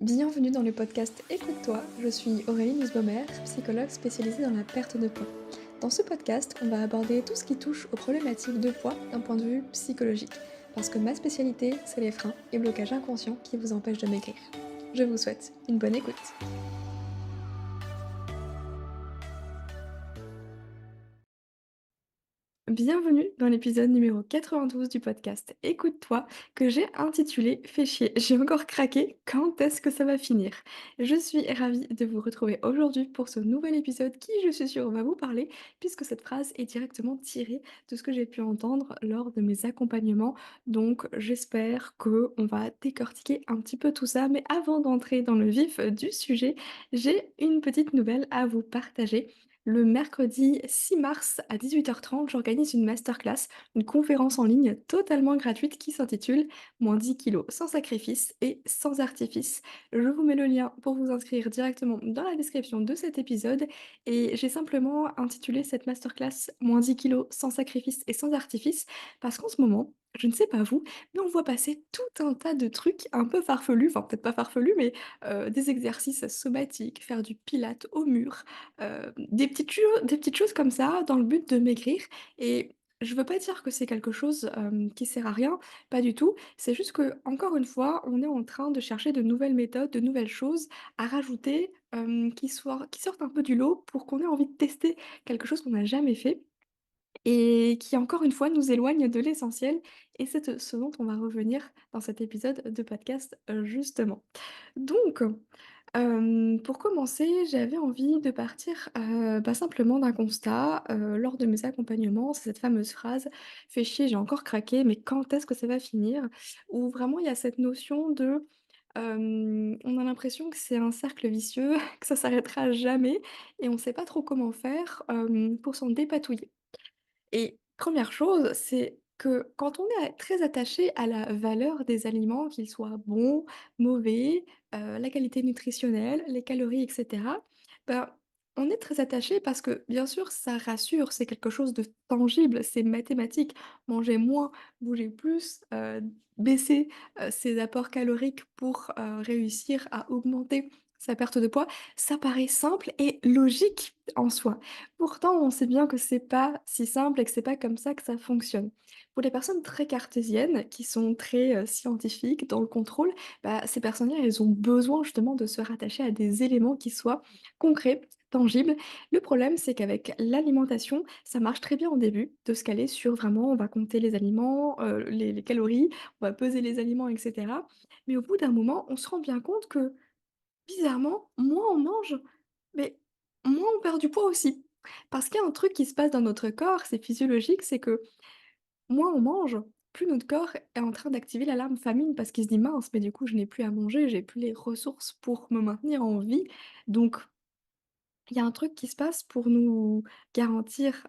Bienvenue dans le podcast Écoute-toi, je suis Aurélie Nussbaumer, psychologue spécialisée dans la perte de poids. Dans ce podcast, on va aborder tout ce qui touche aux problématiques de poids d'un point de vue psychologique, parce que ma spécialité, c'est les freins et blocages inconscients qui vous empêchent de maigrir. Je vous souhaite une bonne écoute. Bienvenue dans l'épisode numéro 92 du podcast Écoute-toi, que j'ai intitulé Fais chier, j'ai encore craqué, quand est-ce que ça va finir? Je suis ravie de vous retrouver aujourd'hui pour ce nouvel épisode qui, je suis sûre, va vous parler, puisque cette phrase est directement tirée de ce que j'ai pu entendre lors de mes accompagnements. Donc j'espère qu'on va décortiquer un petit peu tout ça, mais avant d'entrer dans le vif du sujet, j'ai une petite nouvelle à vous partager. Le mercredi 6 mars à 18h30, j'organise une masterclass, une conférence en ligne totalement gratuite qui s'intitule «Moins 10 kilos sans sacrifice et sans artifice». Je vous mets le lien pour vous inscrire directement dans la description de cet épisode et j'ai simplement intitulé cette masterclass «Moins 10 kilos sans sacrifice et sans artifice» parce qu'en ce moment, je ne sais pas vous, mais on voit passer tout un tas de trucs un peu farfelus, enfin peut-être pas farfelus, mais des exercices somatiques, faire du pilates au mur, des petites choses comme ça dans le but de maigrir et je veux pas dire que c'est quelque chose, qui sert à rien, pas du tout. C'est juste que encore une fois, on est en train de chercher de nouvelles méthodes, de nouvelles choses à rajouter, qui sortent un peu du lot pour qu'on ait envie de tester quelque chose qu'on n'a jamais fait et qui encore une fois nous éloigne de l'essentiel et c'est, ce dont on va revenir dans cet épisode de podcast, justement. Donc, pour commencer, j'avais envie de partir, simplement d'un constat, lors de mes accompagnements, c'est cette fameuse phrase: «Fais chier, j'ai encore craqué, mais quand est-ce que ça va finir?» où vraiment il y a cette notion de, on a l'impression que c'est un cercle vicieux, que ça s'arrêtera jamais et on ne sait pas trop comment faire, pour s'en dépatouiller. Et première chose, c'est que quand on est très attaché à la valeur des aliments, qu'ils soient bons, mauvais, la qualité nutritionnelle, les calories et cetera, ben, on est très attaché parce que, bien sûr, ça rassure, c'est quelque chose de tangible, c'est mathématique. Manger moins, bouger plus, baisser, ses apports caloriques pour, réussir à augmenter sa perte de poids, ça paraît simple et logique en soi. Pourtant, on sait bien que c'est pas si simple et que c'est pas comme ça que ça fonctionne. Pour les personnes très cartésiennes, qui sont très, scientifiques, dans le contrôle, bah, ces personnes-là, elles ont besoin justement de se rattacher à des éléments qui soient concrets, tangibles. Le problème, c'est qu'avec l'alimentation, ça marche très bien au début, de se caler sur vraiment on va compter les aliments, les calories, on va peser les aliments et cetera. Mais au bout d'un moment, on se rend bien compte que, bizarrement, moins on mange, mais moins on perd du poids aussi. Parce qu'il y a un truc qui se passe dans notre corps, c'est physiologique, c'est que moins on mange, plus notre corps est en train d'activer l'alarme famine parce qu'il se dit: «Mince, mais du coup je n'ai plus à manger, j'ai plus les ressources pour me maintenir en vie». Donc il y a un truc qui se passe pour garantir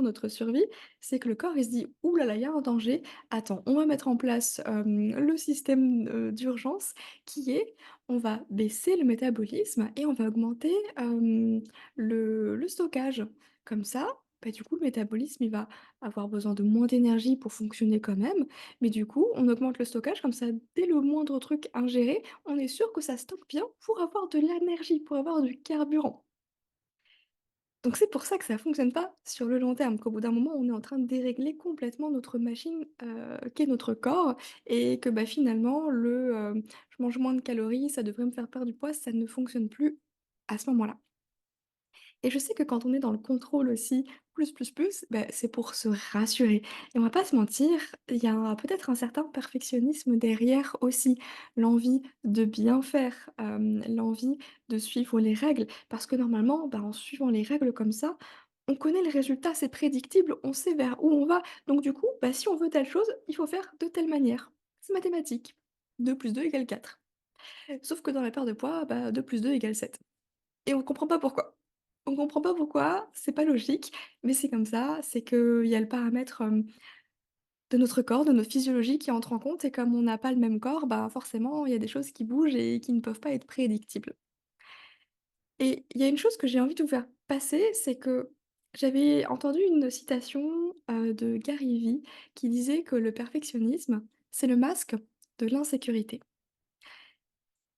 notre survie, c'est que le corps, il se dit: «Ouh là là, il y a un danger. Attends, on va mettre en place, le système, d'urgence qui est, on va baisser le métabolisme et on va augmenter, le stockage». Comme ça, bah, du coup, le métabolisme, il va avoir besoin de moins d'énergie pour fonctionner quand même, mais du coup, on augmente le stockage comme ça, dès le moindre truc ingéré, on est sûr que ça stocke bien pour avoir de l'énergie, pour avoir du carburant. Donc c'est pour ça que ça fonctionne pas sur le long terme, qu'au bout d'un moment, on est en train de dérégler complètement notre machine, qu'est notre corps et que, bah, finalement «Je mange moins de calories, ça devrait me faire perdre du poids», ça ne fonctionne plus à ce moment-là. Et je sais que quand on est dans le contrôle aussi, bah, c'est pour se rassurer. Et on va pas se mentir, il y a peut-être un certain perfectionnisme derrière aussi. L'envie de bien faire, l'envie de suivre les règles. Parce que normalement, bah, en suivant les règles comme ça, on connaît le résultat, c'est prédictible, on sait vers où on va. Donc du coup, bah, si on veut telle chose, il faut faire de telle manière. C'est mathématique. 2 plus 2 égale 4. Sauf que dans la perte de poids, bah, 2 plus 2 égale 7. Et on comprend pas pourquoi. On comprend pas pourquoi, c'est pas logique, mais c'est comme ça, c'est qu'il y a le paramètre, de notre corps, de notre physiologie qui entre en compte et comme on n'a pas le même corps, bah, forcément, il y a des choses qui bougent et qui ne peuvent pas être prédictibles. Et il y a une chose que j'ai envie de vous faire passer, c'est que j'avais entendu une citation, de Gary Vee qui disait que le perfectionnisme, c'est le masque de l'insécurité.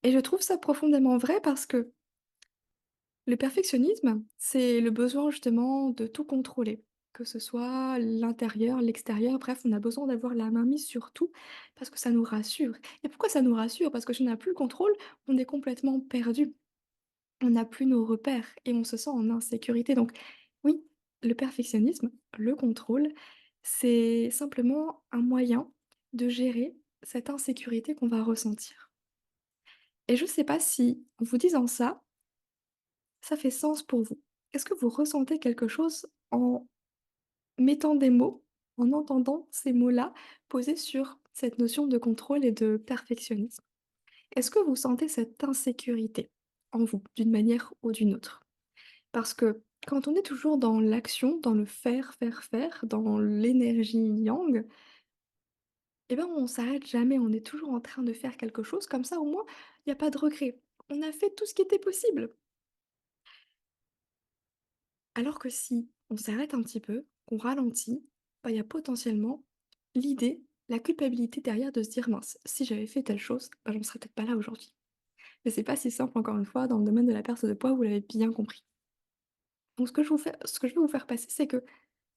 Et je trouve ça profondément vrai parce que le perfectionnisme, c'est le besoin justement de tout contrôler, que ce soit l'intérieur, l'extérieur, bref, on a besoin d'avoir la main mise sur tout parce que ça nous rassure. Et pourquoi ça nous rassure? Parce que si on n'a plus le contrôle, on est complètement perdu. On n'a plus nos repères et on se sent en insécurité. Donc oui, le perfectionnisme, le contrôle, c'est simplement un moyen de gérer cette insécurité qu'on va ressentir. Et je ne sais pas si, en vous disant ça fait sens pour vous. Est-ce que vous ressentez quelque chose en mettant des mots, en entendant ces mots-là posés sur cette notion de contrôle et de perfectionnisme? Est-ce que vous sentez cette insécurité en vous, d'une manière ou d'une autre? Parce que quand on est toujours dans l'action, dans le faire, faire, faire, dans l'énergie yang, eh ben, on s'arrête jamais, on est toujours en train de faire quelque chose, comme ça au moins, il y a pas de regret. On a fait tout ce qui était possible. Alors que si on s'arrête un petit peu, qu'on ralentit, bah, il y a potentiellement l'idée, la culpabilité derrière de se dire: «Mince, si j'avais fait telle chose, bah, j'en serais peut-être pas là aujourd'hui». Mais c'est pas si simple encore une fois dans le domaine de la perte de poids, vous l'avez bien compris. Donc ce que je veux vous faire passer, c'est que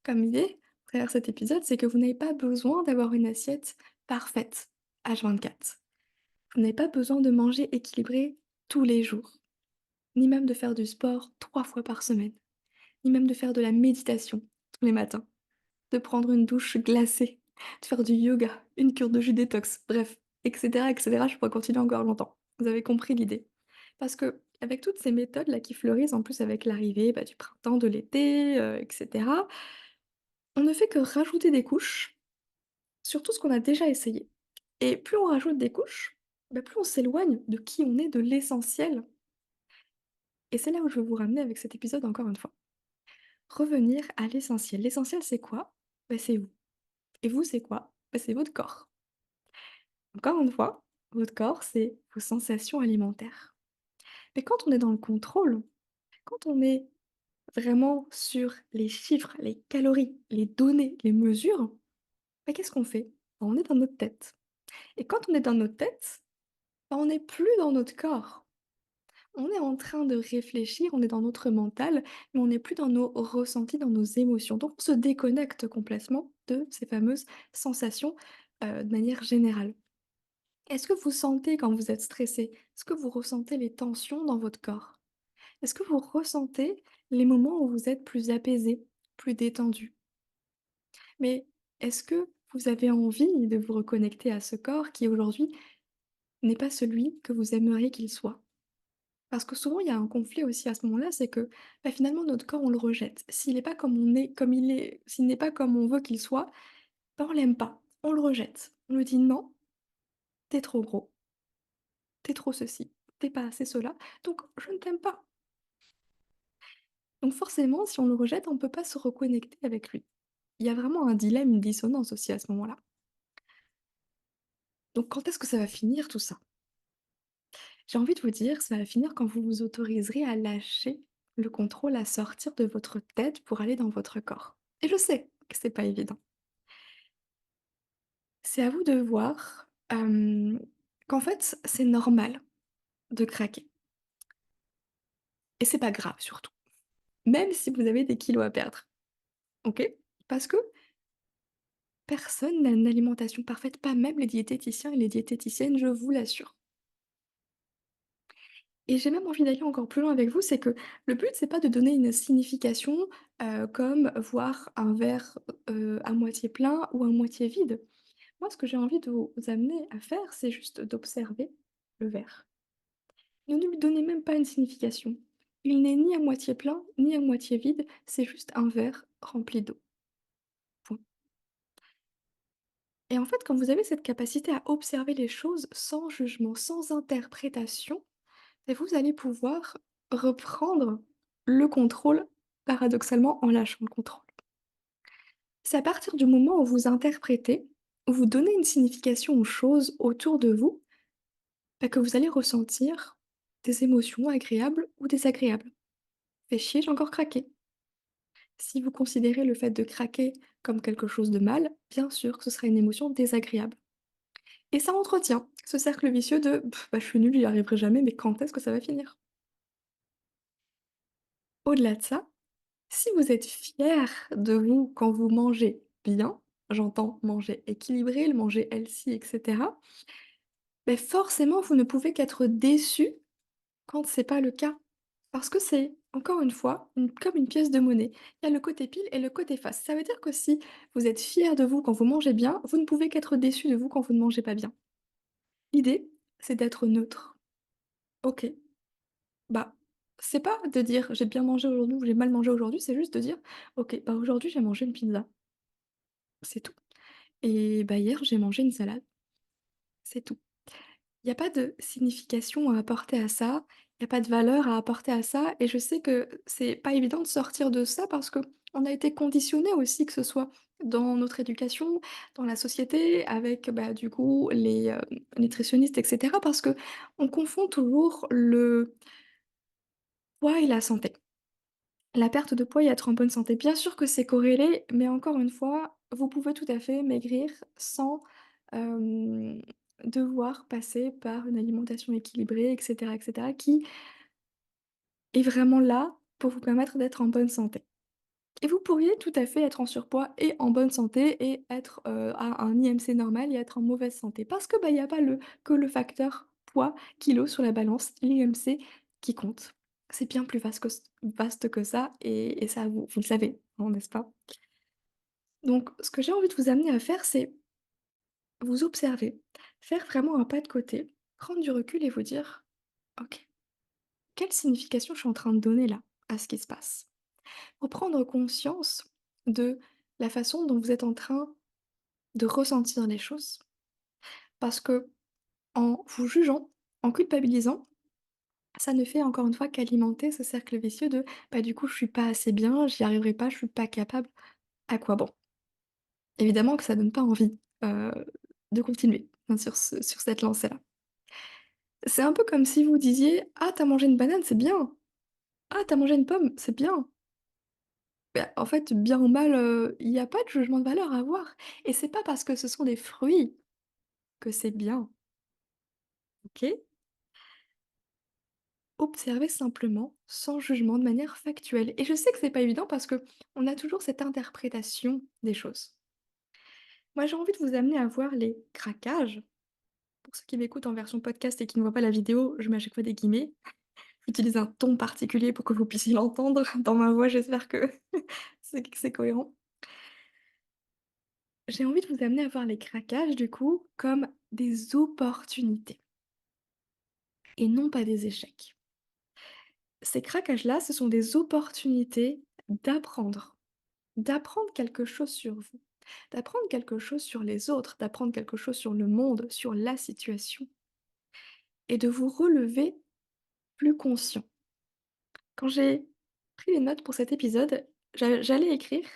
comme idée, à travers cet épisode, c'est que vous n'avez pas besoin d'avoir une assiette parfaite H24. Vous n'avez pas besoin de manger équilibré tous les jours, ni même de faire du sport 3 fois par semaine, ni même de faire de la méditation tous les matins, de prendre une douche glacée, de faire du yoga, une cure de jus détox, bref, et cetera, je pourrais continuer encore longtemps. Vous avez compris l'idée. Parce que avec toutes ces méthodes-là qui fleurissent, en plus avec l'arrivée, bah, du printemps, de l'été, et cetera, on ne fait que rajouter des couches sur tout ce qu'on a déjà essayé. Et plus on rajoute des couches, bah, plus on s'éloigne de qui on est, de l'essentiel. Et c'est là où je veux vous ramener avec cet épisode encore une fois. Revenir à l'essentiel. L'essentiel, c'est quoi? Bah, c'est vous. Et vous, c'est quoi? Bah, c'est votre corps. Encore une fois, votre corps, c'est vos sensations alimentaires. Mais quand on est dans le contrôle, quand on est vraiment sur les chiffres, les calories, les données, les mesures, bah, qu'est-ce qu'on fait? Bah, on est dans notre tête. Et quand on est dans notre tête, bah, on n'est plus dans notre corps. On est en train de réfléchir, on est dans notre mental, mais on n'est plus dans nos ressentis, dans nos émotions. Donc on se déconnecte complètement de ces fameuses sensations, de manière générale. Est-ce que vous sentez quand vous êtes stressé? Est-ce que vous ressentez les tensions dans votre corps? Est-ce que vous ressentez les moments où vous êtes plus apaisé, plus détendu? Mais est-ce que vous avez envie de vous reconnecter à ce corps qui aujourd'hui n'est pas celui que vous aimeriez qu'il soit? Parce que souvent, il y a un conflit aussi à ce moment-là, c'est que, bah, finalement, notre corps, on le rejette. S'il n'est pas comme on est, comme il est, s'il n'est pas comme on veut qu'il soit, bah, on l'aime pas, on le rejette. On lui dit: «Non, t'es trop gros, t'es trop ceci, t'es pas assez cela, donc je ne t'aime pas». Donc forcément, si on le rejette, on ne peut pas se reconnecter avec lui. Il y a vraiment un dilemme, une dissonance aussi à ce moment-là. Donc quand est-ce que ça va finir tout ça? J'ai envie de vous dire, ça va finir quand vous vous autoriserez à lâcher le contrôle, à sortir de votre tête pour aller dans votre corps. Et je sais que c'est pas évident. C'est à vous de voir, qu'en fait, c'est normal de craquer et c'est pas grave surtout, même si vous avez des kilos à perdre, OK? Parce que personne n'a une alimentation parfaite, pas même les diététiciens et les diététiciennes, je vous l'assure. Et j'ai même envie d'aller encore plus loin avec vous, c'est que le but, c'est pas de donner une signification, comme voir un verre, à moitié plein ou à moitié vide. Moi, ce que j'ai envie de vous amener à faire, c'est juste d'observer le verre. Ne lui donnez même pas une signification. Il n'est ni à moitié plein, ni à moitié vide, c'est juste un verre rempli d'eau. Point. Et en fait, quand vous avez cette capacité à observer les choses sans jugement, sans interprétation, et vous allez pouvoir reprendre le contrôle, paradoxalement, en lâchant le contrôle. C'est à partir du moment où vous interprétez, où vous donnez une signification aux choses autour de vous, bah, que vous allez ressentir des émotions agréables ou désagréables. Fait chier, j'ai encore craqué. Si vous considérez le fait de craquer comme quelque chose de mal, bien sûr que ce sera une émotion désagréable. Et ça entretient. Ce cercle vicieux de: «Bah, je suis nulle, j'y arriverai jamais, mais quand est-ce que ça va finir?» Au-delà de ça, si vous êtes fier de vous quand vous mangez bien, j'entends manger équilibré, le manger healthy et cetera, beh, forcément vous ne pouvez qu'être déçu quand c'est pas le cas. Parce que c'est, encore une fois, comme une pièce de monnaie. Il y a le côté pile et le côté face. Ça veut dire que si vous êtes fier de vous quand vous mangez bien, vous ne pouvez qu'être déçu de vous quand vous ne mangez pas bien. L'idée, c'est d'être neutre. OK, bah, c'est pas de dire: «J'ai bien mangé aujourd'hui» ou «J'ai mal mangé aujourd'hui», c'est juste de dire: «OK, bah, aujourd'hui j'ai mangé une pizza». C'est tout. Et bah, hier, j'ai mangé une salade, c'est tout. Il y a pas de signification à apporter à ça, il y a pas de valeur à apporter à ça et je sais que c'est pas évident de sortir de ça parce qu'on a été conditionné aussi, que ce soit dans notre éducation, dans la société, avec, bah, du coup, les, nutritionnistes et cetera, parce qu'on confond toujours le poids et la santé. La perte de poids et être en bonne santé. Bien sûr que c'est corrélé, mais encore une fois, vous pouvez tout à fait maigrir sans, hem, devoir passer par une alimentation équilibrée et cetera, qui est vraiment là pour vous permettre d'être en bonne santé. Et vous pourriez tout à fait être en surpoids et en bonne santé et être, à un IMC normal et être en mauvaise santé. Parce que, bah, il y a pas le facteur poids, kilos sur la balance, l'IMC qui compte. C'est bien plus vaste que ça et ça vous le savez, non, n'est-ce pas? Donc ce que j'ai envie de vous amener à faire, c'est vous observer, faire vraiment un pas de côté, prendre du recul et vous dire: «OK, quelle signification je suis en train de donner là, à ce qui se passe?» Pour prendre conscience de la façon dont vous êtes en train de ressentir les choses. Parce que en vous jugeant, en culpabilisant, ça ne fait encore une fois qu'alimenter ce cercle vicieux de: «Bah, du coup, je suis pas assez bien, j'y arriverai pas, je suis pas capable, à quoi bon?» Évidemment que ça donne pas envie, de continuer, hein, sur cette lancée-là. C'est un peu comme si vous disiez: «Ah, tu as mangé une banane, c'est bien. Ah, tu as mangé une pomme, c'est bien». Bah, en fait, bien ou mal, il y a pas de jugement de valeur à avoir et c'est pas parce que ce sont des fruits que c'est bien, OK? Observez simplement, sans jugement, de manière factuelle et je sais que c'est pas évident parce qu'on a toujours cette interprétation des choses. Moi, j'ai envie de vous amener à voir les craquages. Pour ceux qui m'écoutent en version podcast et qui ne voient pas la vidéo, je mets à chaque fois des guillemets. J'utilise un ton particulier pour que vous puissiez l'entendre dans ma voix, j'espère que c'est cohérent. J'ai envie de vous amener à voir les craquages, du coup, comme des opportunités et non pas des échecs. Ces craquages-là, ce sont des opportunités d'apprendre. D'apprendre quelque chose sur vous, d'apprendre quelque chose sur les autres, d'apprendre quelque chose sur le monde, sur la situation et de vous relever plus conscient. Quand j'ai pris les notes pour cet épisode, j'allais écrire,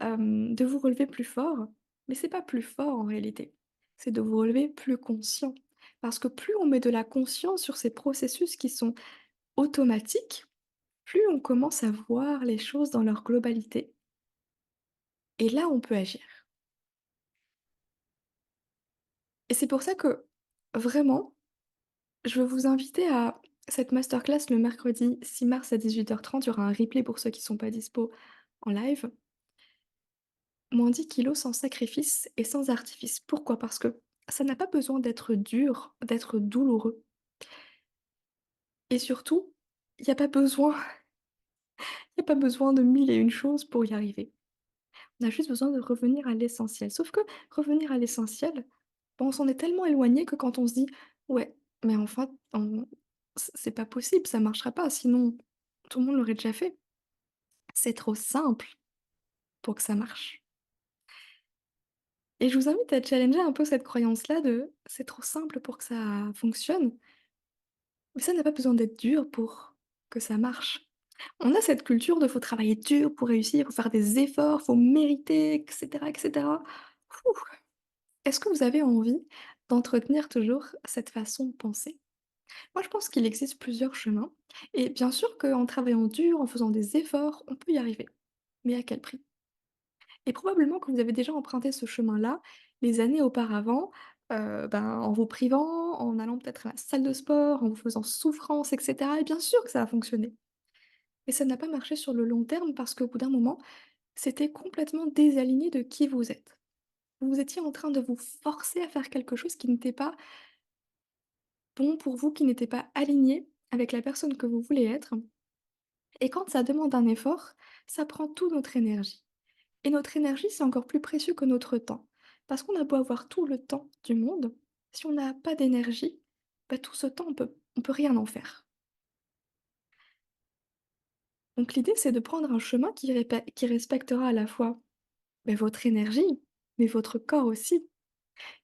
de vous relever plus fort, mais c'est pas plus fort en réalité, c'est de vous relever plus conscient. Parce que plus on met de la conscience sur ces processus qui sont automatiques, plus on commence à voir les choses dans leur globalité et là on peut agir. Et c'est pour ça que, vraiment, je veux vous inviter à cette masterclass le mercredi 6 mars à 18h30. Il y aura un replay pour ceux qui sont pas dispo en live. Moins 10 kilos sans sacrifice et sans artifice. Pourquoi? Parce que ça n'a pas besoin d'être dur, d'être douloureux et surtout, il y a pas besoin il y a pas besoin de 1000 et une choses pour y arriver. On a juste besoin de revenir à l'essentiel. Sauf que revenir à l'essentiel, bah, on s'en est tellement éloigné que quand on se dit: «Ouais, mais enfin, c'est pas possible, ça marchera pas, sinon tout le monde l'aurait déjà fait». C'est trop simple pour que ça marche et je vous invite à challenger un peu cette croyance-là de: «C'est trop simple pour que ça fonctionne», mais ça n'a pas besoin d'être dur pour que ça marche. On a cette culture de: «Faut travailler dur pour réussir, faut faire des efforts, faut mériter» et cetera et cetera. Est-ce que vous avez envie d'entretenir toujours cette façon de penser? Moi, je pense qu'il existe plusieurs chemins et bien sûr qu'en travaillant dur, en faisant des efforts, on peut y arriver. Mais à quel prix? Et probablement que vous avez déjà emprunté ce chemin-là les années auparavant, en vous privant, en allant peut-être à la salle de sport, en vous faisant souffrance et cetera et bien sûr que ça a fonctionné. Mais ça n'a pas marché sur le long terme parce qu'au bout d'un moment, c'était complètement désaligné de qui vous êtes. Vous étiez en train de vous forcer à faire quelque chose qui n'était pas bon pour vous, qui n'était pas aligné avec la personne que vous voulez être et quand ça demande un effort, ça prend toute notre énergie et notre énergie, c'est encore plus précieux que notre temps. Parce qu'on a beau avoir tout le temps du monde, si on n'a pas d'énergie, bah, tout ce temps, on peut rien en faire. Donc l'idée, c'est de prendre un chemin qui respectera à la fois, beh, votre énergie, mais votre corps aussi,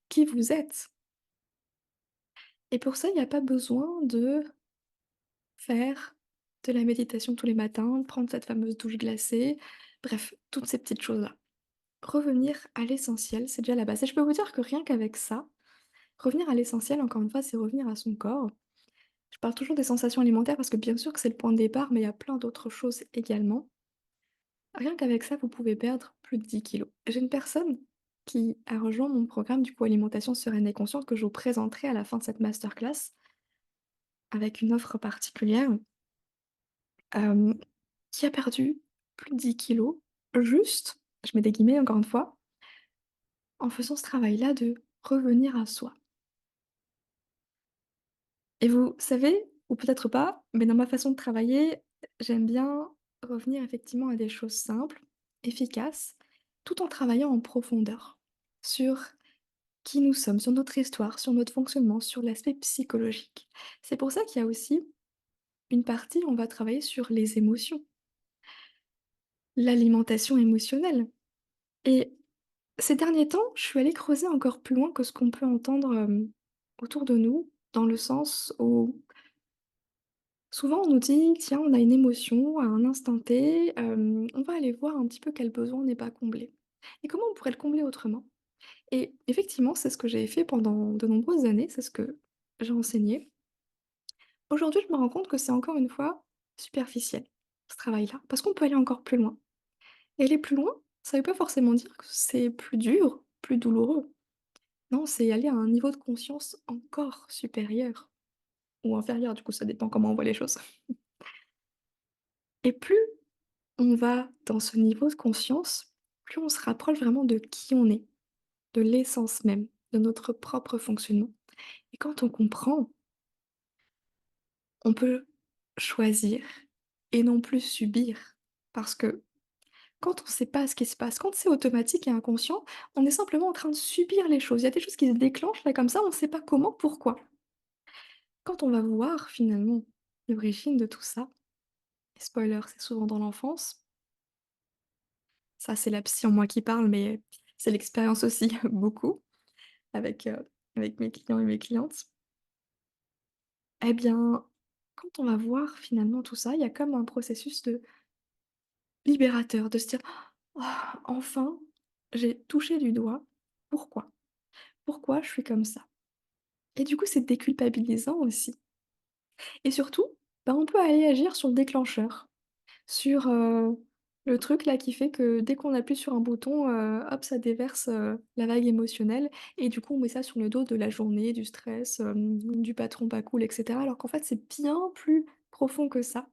qui vous êtes. Et pour ça, il y a pas besoin de faire de la méditation tous les matins, de prendre cette fameuse douche glacée, bref, toutes ces petites choses-là. Revenir à l'essentiel, c'est déjà la base et je peux vous dire que rien qu'avec ça, revenir à l'essentiel, encore une fois, c'est revenir à son corps. Je parle toujours des sensations alimentaires parce que bien sûr que c'est le point de départ, mais il y a plein d'autres choses également. Rien qu'avec ça, vous pouvez perdre plus de 10 kilos. J'ai une personne qui a rejoint mon programme du coup alimentation sereine et consciente que je vous présenterai à la fin de cette masterclass avec une offre particulière, hem, qui a perdu plus de 10 kilos juste, je mets des guillemets encore une fois, en faisant ce travail-là de revenir à soi. Et vous savez, ou peut-être pas, mais dans ma façon de travailler, j'aime bien revenir effectivement à des choses simples, efficaces, tout en travaillant en profondeur sur qui nous sommes, sur notre histoire, sur notre fonctionnement, sur l'aspect psychologique. C'est pour ça qu'il y a aussi une partie, où on va travailler sur les émotions, l'alimentation émotionnelle. Et ces derniers temps, je suis allée creuser encore plus loin que ce qu'on peut entendre autour de nous, dans le sens où souvent, on nous dit: «Tiens, on a une émotion à un instant T, on va aller voir un petit peu quel besoin n'est pas comblé et comment on pourrait le combler autrement?» Et effectivement, c'est ce que j'ai fait pendant de nombreuses années, c'est ce que j'ai enseigné. Aujourd'hui, je me rends compte que c'est encore une fois superficiel, ce travail-là, parce qu'on peut aller encore plus loin et aller plus loin, ça veut pas forcément dire que c'est plus dur, plus douloureux. Non, c'est aller à un niveau de conscience encore supérieur ou inférieur, du coup, ça dépend comment on voit les choses et plus on va dans ce niveau de conscience, plus on se rapproche vraiment de qui on est, de l'essence même, de notre propre fonctionnement. Et quand on comprend, on peut choisir et non plus subir. Parce que quand on ne sait pas ce qui se passe, quand c'est automatique et inconscient, on est simplement en train de subir les choses. Il y a des choses qui se déclenchent là comme ça, on ne sait pas comment, pourquoi. Quand on va voir finalement l'origine de tout ça, et spoiler, c'est souvent dans l'enfance, ça c'est la psy en moi qui parle, mais c'est l'expérience aussi beaucoup. Avec, avec mes clients et mes clientes. Eh bien, quand on va voir finalement tout ça, il y a comme un processus de libérateur, de se dire: «Oh, enfin, j'ai touché du doigt. Pourquoi? Pourquoi je suis comme ça?» Et du coup, c'est déculpabilisant aussi et surtout, bah, on peut aller agir sur le déclencheur. Sur, le truc là qui fait que dès qu'on appuie sur un bouton, hop ça déverse, la vague émotionnelle et du coup on met ça sur le dos de la journée, du stress, du patron pas cool et cetera. Alors qu'en fait c'est bien plus profond que ça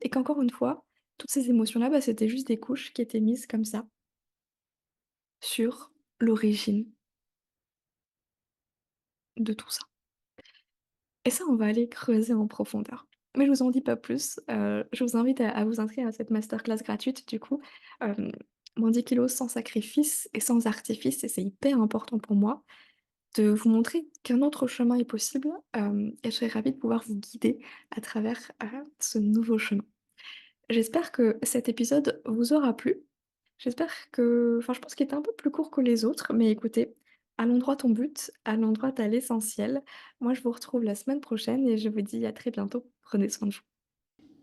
et qu'encore une fois, toutes ces émotions-là, bah, c'était juste des couches qui étaient mises comme ça, sur l'origine de tout ça. Et ça, on va aller creuser en profondeur. Mais je vous en dis pas plus, je vous invite à vous inscrire à cette masterclass gratuite du coup, hem, moins 10 kilogrammes sans sacrifice et sans artifice et c'est hyper important pour moi de vous montrer qu'un autre chemin est possible, et je serais ravie de pouvoir vous guider à travers, ce nouveau chemin. J'espère que cet épisode vous aura plu. J'espère que enfin, je pense qu'il était un peu plus court que les autres, mais écoutez, allons droit au but, allons droit à l'essentiel. Moi, je vous retrouve la semaine prochaine et je vous dis à très bientôt. Prenez soin de vous.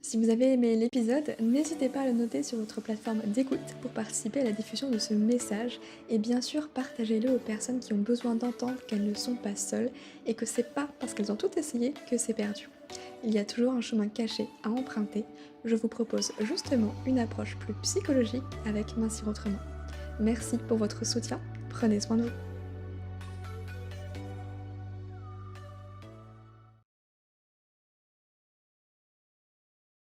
Si vous avez aimé l'épisode, n'hésitez pas à le noter sur votre plateforme d'écoute pour participer à la diffusion de ce message et bien sûr partagez-le aux personnes qui ont besoin d'entendre qu'elles ne sont pas seules et que c'est pas parce qu'elles ont tout essayé que c'est perdu. Il y a toujours un chemin caché à emprunter. Je vous propose justement une approche plus psychologique avec Mincir Autrement. Merci pour votre soutien, prenez soin de vous.